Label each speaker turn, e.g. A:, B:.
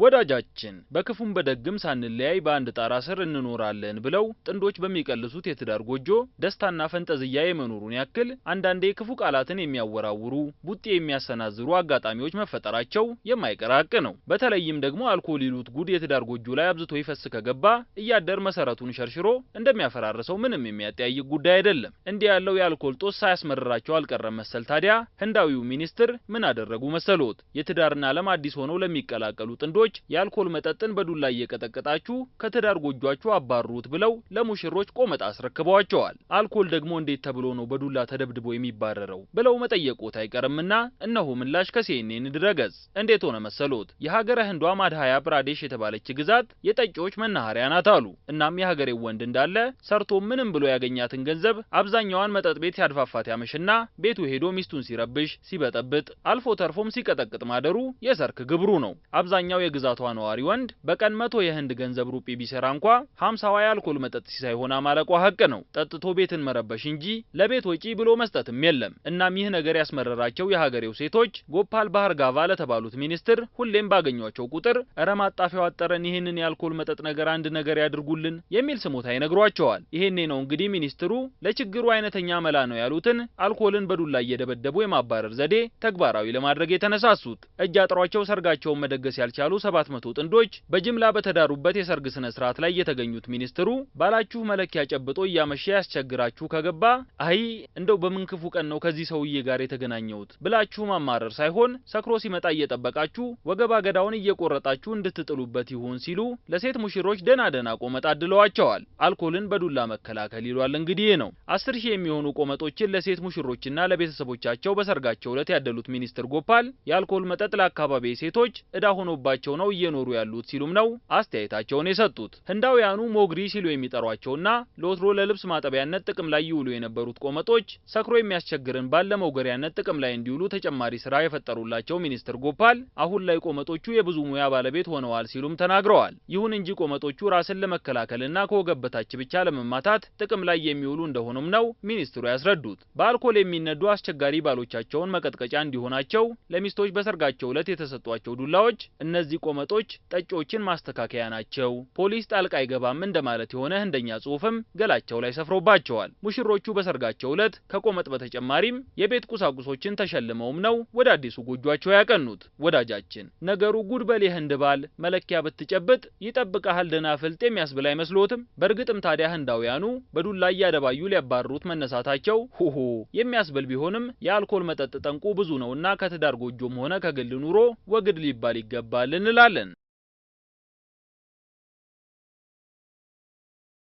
A: ወዳጃችን በክፉም በደግም ሳንለያይ በአንድ ጣራ ስር እንኖራለን ብለው ጥንዶች በሚቀልሱት የትዳር ጎጆ ደስታና ፈንጠዝያ የመኖሩን ያክል አንዳንዴ ክፉ ቃላትን የሚያወራውሩ ቡጤ የሚያሰናዝሩ አጋጣሚዎች መፈጠራቸው የማይቀር ሀቅ ነው። በተለይም ደግሞ አልኮል ይሉት ጉድ የትዳር ጎጆ ላይ አብዝቶ ይፈስ ከገባ እያደር መሰረቱን ሸርሽሮ እንደሚያፈራርሰው ምንም የሚያጠያይቅ ጉዳይ አይደለም። እንዲህ ያለው የአልኮል ጦስ ሳያስመርራቸው አልቀረም መሰል ታዲያ ህንዳዊው ሚኒስትር ምን አደረጉ መሰሎት? የትዳርና ዓለም አዲስ ሆነው ለሚቀላቀሉ ጥንዶች የአልኮል መጠጥን በዱላ እየቀጠቀጣችሁ ከትዳር ጎጆአችሁ አባሩት ብለው ለሙሽሮች ቆመጣ አስረክበዋቸዋል። አልኮል ደግሞ እንዴት ተብሎ ነው በዱላ ተደብድቦ የሚባረረው ብለው መጠየቁት አይቀርምና እነሆ ምላሽ ከሲኤንኤን ድረገጽ። እንዴት ሆነ መሰሎት? የሀገረ ህንዷ ማድሃያ ፕራዴሽ የተባለች ግዛት የጠጪዎች መናኸሪያ ናት አሉ። እናም የሀገሬው ወንድ እንዳለ ሰርቶ ምንም ብሎ ያገኛትን ገንዘብ አብዛኛዋን መጠጥ ቤት ሲያድፋፋት ያመሽና ቤቱ ሄዶ ሚስቱን ሲረብሽ ሲበጠብጥ አልፎ ተርፎም ሲቀጠቅጥ ማደሩ የሰርክ ግብሩ ነው። አብዛኛው የግዛቷ ነዋሪ ወንድ በቀን 100 የህንድ ገንዘብ ሩጲ ቢሰራ እንኳ 50 የአልኮል መጠጥ ሲሳይሆን ማለቋ ሀቅ ነው። ጠጥቶ ቤትን መረበሽ እንጂ ለቤት ወጪ ብሎ መስጠትም የለም። እናም ይህ ነገር ያስመረራቸው የሀገሬው ሴቶች ጎፓል ባህርጋቫ ለተባሉት ሚኒስትር ሁሌም ባገኟቸው ቁጥር እረ ማጣፊያው አጠረን ይሄንን የአልኮል መጠጥ ነገር አንድ ነገር ያድርጉልን የሚል ስሞታ ይነግሯቸዋል። ይሄኔ ነው እንግዲህ ሚኒስትሩ ለችግሩ አይነተኛ መላ ነው ያሉትን አልኮልን በዱላ እየደበደቡ የማባረር ዘዴ ተግባራዊ ለማድረግ የተነሳሱት። እጅ አጥሯቸው ሰርጋቸውን መደገስ ያልቻሉ 700 ጥንዶች በጅምላ በተዳሩበት የሰርግ ስነ ስርዓት ላይ የተገኙት ሚኒስትሩ ባላችሁ መለኪያ ጨብጦ እያመሸ ያስቸግራችሁ ከገባ አይ እንደው በምን ክፉ ቀን ነው ከዚህ ሰውዬ ጋር የተገናኘሁት ብላችሁ ማማረር ሳይሆን ሰክሮ ሲመጣ እየጠበቃችሁ ወገባ ገዳውን እየቆረጣችሁ እንድትጥሉበት ይሁን ሲሉ ለሴት ሙሽሮች ደና ቆመጣ አድለዋቸዋል። አልኮልን በዱላ መከላከል ይሏል እንግዲህ ነው። 10,000 የሚሆኑ ቆመጦችን ለሴት ሙሽሮችና ለቤተሰቦቻቸው በሰርጋቸው ዕለት ያደሉት ሚኒስትር ጎፓል የአልኮል መጠጥ ለአካባቢ ሴቶች እዳ ሆኖባቸው ነው እየኖሩ ያሉት ሲሉም ነው አስተያየታቸውን የሰጡት። ህንዳውያኑ ሞግሪ ሲሉ የሚጠሯቸውና ለወትሮ ለልብስ ማጠቢያነት ጥቅም ላይ ይውሉ የነበሩት ቆመጦች ሰክሮ የሚያስቸግርን ባለ መውገሪያነት ጥቅም ላይ እንዲውሉ ተጨማሪ ስራ የፈጠሩላቸው ሚኒስትር ጎፓል አሁን ላይ ቆመጦቹ የብዙ ሙያ ባለቤት ሆነዋል ሲሉም ተናግረዋል። ይሁን እንጂ ቆመጦቹ ራስን ለመከላከልና ከወገብ በታች ብቻ ለመማታት ጥቅም ላይ የሚውሉ እንደሆኑም ነው ሚኒስትሩ ያስረዱት። በአልኮል የሚነዱ አስቸጋሪ ባሎቻቸውን መቀጥቀጫ እንዲሆናቸው ለሚስቶች በሰርጋቸው ዕለት የተሰጧቸው ዱላዎች እነዚህ ቆመጦች ጠጪዎችን ማስተካከያ ናቸው፣ ፖሊስ ጣልቃ አይገባም እንደማለት የሆነ ህንደኛ ጽሑፍም ገላቸው ላይ ሰፍሮባቸዋል። ሙሽሮቹ በሰርጋቸው ዕለት ከቆመጥ በተጨማሪም የቤት ቁሳቁሶችን ተሸልመውም ነው ወደ አዲሱ ጎጆአቸው ያቀኑት። ወዳጃችን ነገሩ ጉድ በል የህንድ ባል መለኪያ ብትጨብጥ ይጠብቃል ደናፍልጥ የሚያስብል አይመስሎትም? በእርግጥም ታዲያ ህንዳውያኑ በዱላ እያደባዩ ሊያባሩት መነሳታቸው ሁሁ የሚያስብል ቢሆንም የአልኮል መጠጥ ጠንቁ ብዙ ነውና ከትዳር ጎጆም ሆነ ከግል ኑሮ ወግድ ሊባል ይገባል እንላለን።